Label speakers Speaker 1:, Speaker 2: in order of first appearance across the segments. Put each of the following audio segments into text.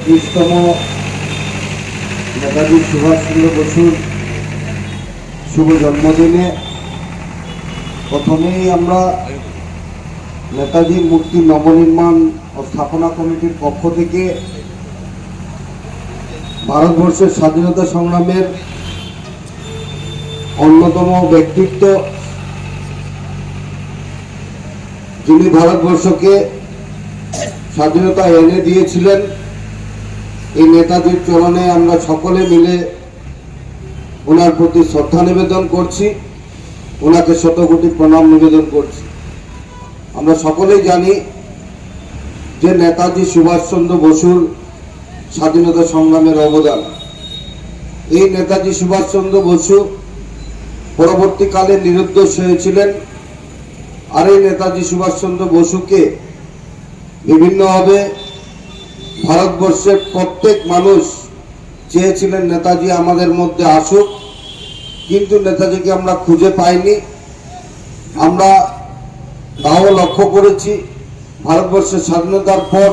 Speaker 1: 31তম নেতাজি সুভাষচন্দ্র বসুর শুভ জন্মদিনে প্রথমেই আমরা নেতাজির মূর্তি নবনির্মাণ ও স্থাপনা কমিটির পক্ষ থেকে ভারতবর্ষের স্বাধীনতা সংগ্রামের অন্যতম ব্যক্তিত্ব, যিনি ভারতবর্ষকে স্বাধীনতা এনে দিয়েছিলেন, এই নেতাজির চরণে আমরা সকলে মিলে ওনার প্রতি শ্রদ্ধা নিবেদন করছি, ওনাকে শতকোটি প্রণাম নিবেদন করছি। আমরা সকলেই জানি যে নেতাজি সুভাষচন্দ্র বসুর স্বাধীনতা সংগ্রামের অবদান। এই নেতাজি সুভাষচন্দ্র বসু পরবর্তীকালে নিরুদ্দেশ হয়েছিলেন, আর এই নেতাজি সুভাষচন্দ্র বসুকে বিভিন্নভাবে ভারতবর্ষের প্রত্যেক মানুষ চেয়েছিলেন নেতাজি আমাদের মধ্যে আসুক, কিন্তু নেতাজিকে আমরা খুঁজে পাইনি। আমরা তাও লক্ষ্য করেছি ভারতবর্ষের স্বাধীনতার পর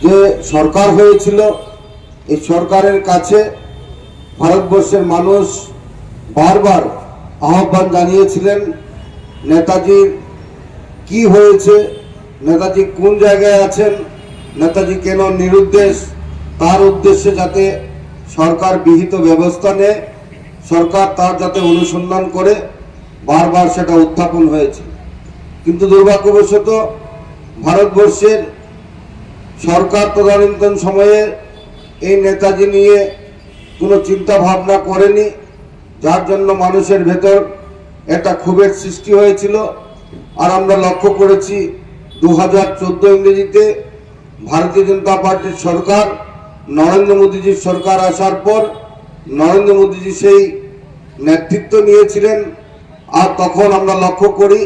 Speaker 1: যে সরকার হয়েছিল, এই সরকারের কাছে ভারতবর্ষের মানুষ বারবার আহ্বান জানিয়েছিলেন নেতাজির কি হয়েছে, নেতাজি কোন জায়গায় আছেন, নেতাজি কেন নিরুদ্দেশ, তার উদ্দেশ্যে যাতে সরকার বিহিত ব্যবস্থা নেয়, সরকার তার যাতে অনুসন্ধান করে, বারবার সেটা উত্থাপন হয়েছে। কিন্তু দুর্ভাগ্যবশত ভারতবর্ষের সরকার তদানীন্তন সময়ে এই নেতাজি নিয়ে কোনো চিন্তা ভাবনা করেনি, যার জন্য মানুষের ভেতর একটা ক্ষোভের সৃষ্টি হয়েছিল। আর আমরা লক্ষ্য করেছি 2014 ইংরেজিতে ভারতীয় জনতা পার্টির সরকার, নরেন্দ্র মোদীজির সরকার আসার পর নরেন্দ্র মোদীজি সেই নেতৃত্ব নিয়েছিলেন। আর তখন আমরা লক্ষ্য করি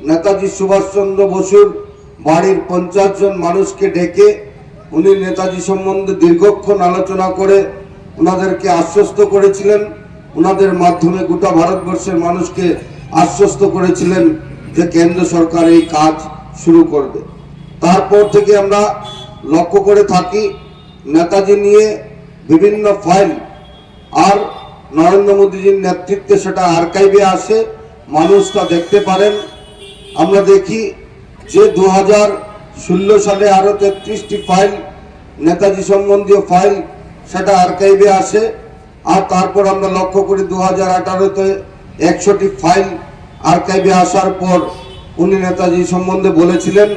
Speaker 1: নেতাজি সুভাষচন্দ্র বসুর বাড়ির 50 জন মানুষকে ডেকে উনি নেতাজি সম্বন্ধে দীর্ঘক্ষণ আলোচনা করে ওনাদেরকে আশ্বস্ত করেছিলেন, ওনাদের মাধ্যমে গোটা ভারতবর্ষের মানুষকে আশ্বস্ত করেছিলেন যে কেন্দ্র সরকার এই কাজ শুরু করবে। তারপর থেকে আমরা লক্ষ্য করে থাকি নেতাজি নিয়ে বিভিন্ন ফাইল, আর নরেন্দ্র মোদীজির নেতৃত্বে সেটা আর্কাইভে আসে, মানুষ তা দেখতে পারেন। আমরা দেখি যে 2016 সালে আরো 33টি ফাইল, নেতাজি সম্বন্ধীয় ফাইল, সেটা আর্কাইভে আসে। আর তারপর আমরা লক্ষ্য করি 2018-তে 100টি ফাইল আর্কাইভে আসার পর উনি নেতাজি সম্বন্ধে বলেছিলেন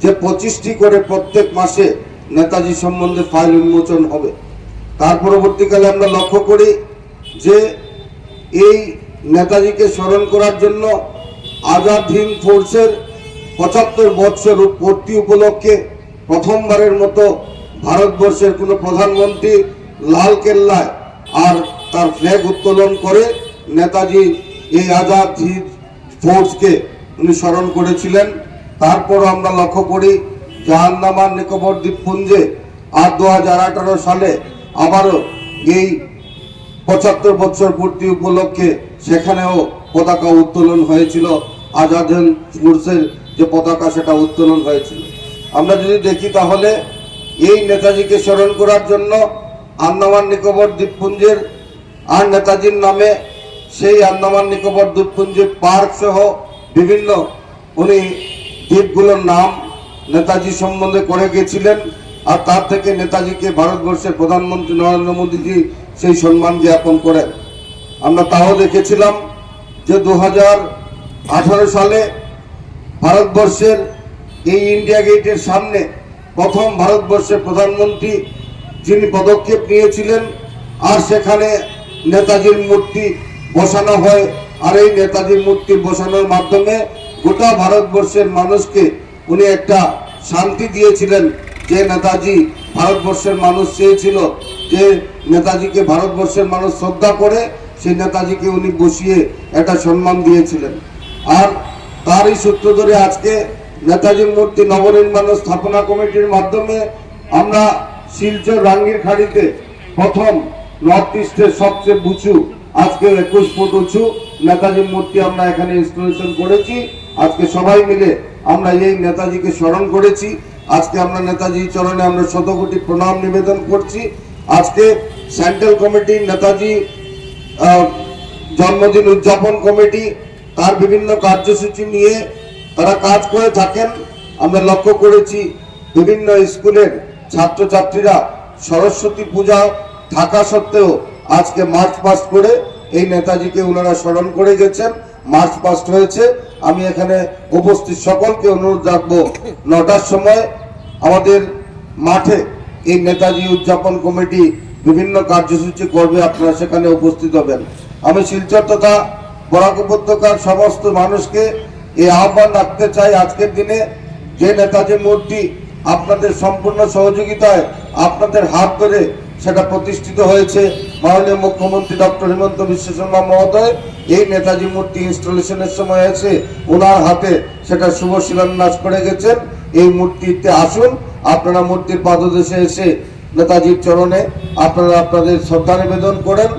Speaker 1: যে 25টি করে প্রত্যেক মাসে নেতাজি সম্বন্ধে ফাইল উন্মোচন হবে। তার পরবর্তীকালে আমরা লক্ষ্য করি যে এই নেতাজিকে স্মরণ করার জন্য আজাদ হিন্দ ফোর্সের 75 বৎসর পূর্তি উপলক্ষে প্রথমবারের মতো ভারতবর্ষের কোনো প্রধানমন্ত্রী লাল কেল্লায় আর তার ফ্ল্যাগ উত্তোলন করে নেতাজি এই আজাদ হিন্দ ফোর্সকে উনি স্মরণ করেছিলেন। তারপর আমরা লক্ষ্য করি যে আন্দামান নিকোবর দ্বীপপুঞ্জে আর 2018 সালে আবারও এই 75 বছর পূর্তি উপলক্ষে সেখানেও পতাকা উত্তোলন হয়েছিল, আজাদ হিন্দ ফোর্সের যে পতাকা সেটা উত্তোলন হয়েছিল। আমরা যদি দেখি তাহলে এই নেতাজিকে স্মরণ করার জন্য আন্দামান নিকোবর দ্বীপপুঞ্জের আর নেতাজির নামে সেই আন্দামান নিকোবর দ্বীপপুঞ্জের পার্ক সহ বিভিন্ন উনি দ্বীপগুলোর নাম নেতাজি সম্বন্ধে করে গেছিলেন। আর তার থেকে নেতাজিকে ভারতবর্ষের প্রধানমন্ত্রী নরেন্দ্র মোদীজি সেই সম্মান জ্ঞাপন করেন। আমরা তাও দেখেছিলাম যে 2018 সালে ভারতবর্ষের এই ইন্ডিয়া গেটের সামনে প্রথম ভারতবর্ষের প্রধানমন্ত্রী যিনি পদক্ষেপ নিয়েছিলেন, আর সেখানে নেতাজির মূর্তি বসানো হয়। আর এই নেতাজির মূর্তি বসানোর মাধ্যমে গোটা ভারতবর্ষের মানুষকে উনি একটা শান্তি দিয়েছিলেন যে নেতাজি ভারতবর্ষের মানুষ চেয়েছিল যে নেতাজিকে ভারতবর্ষের মানুষ শ্রদ্ধা করে, সেই নেতাজিকে উনি বসিয়ে একটা সম্মান দিয়েছিলেন। আর তারই সূত্র ধরে আজকে নেতাজির মূর্তি নবনির্মাণ ও স্থাপনা কমিটির মাধ্যমে আমরা শিলচর রাঙ্গিরখাড়িতে প্রথম নর্থ ইস্টের সবচেয়ে উঁচু, আজকে 21 ফুট উঁচু নেতাজির মূর্তি আমরা এখানে ইনস্টলেশন করেছি। আজকে সবাই মিলে আমরা এই নেতাজিকে স্মরণ করেছি। আজকে আমরা নেতাজির চরণে আমরা শতকোটি প্রণাম নিবেদন করছি। আজকে সেন্ট্রাল কমিটি, নেতাজি জন্মদিন উদযাপন কমিটি তার বিভিন্ন কার্যসূচি নিয়ে তারা কাজ করে থাকেন। আমরা লক্ষ্য করেছি বিভিন্ন স্কুলের ছাত্রছাত্রীরা সরস্বতী পূজা থাকা সত্ত্বেও আজকে মার্চ পাস্ট করে এই নেতাজিকে ওনারা স্মরণ করে গেছেন, মার্চ পাস্ট হয়েছে। আমি এখানে উপস্থিত সকলকে অনুরোধ রাখবো 9টার সময় আমাদের মাঠে এই নেতাজি উদযাপন কমিটি বিভিন্ন কার্যসূচি করবে, আপনারা সেখানে উপস্থিত হবেন। আমি শিলচর তথা বরাক উপত্যকার সমস্ত মানুষকে এই আহ্বান রাখতে চাই, আজকের দিনে যে নেতাজি মূর্তি আপনাদের সম্পূর্ণ সহযোগিতায় আপনাদের হাত ধরে সেটা প্রতিষ্ঠিত হয়েছে, মাননীয় মুখ্যমন্ত্রী ডক্টর হিমন্ত বিশ্ব শর্মা মহোদয় এই নেতাজি মূর্তি ইনস্টলেশনের সময় এসে ওনার হাতে সেটা শুভ শিলান্যাস করে গেছেন। এই মূর্তিতে আসুন, আপনারা মূর্তির পাদদেশে এসে নেতাজির চরণে আপনারা আপনাদের শ্রদ্ধা নিবেদন করেন।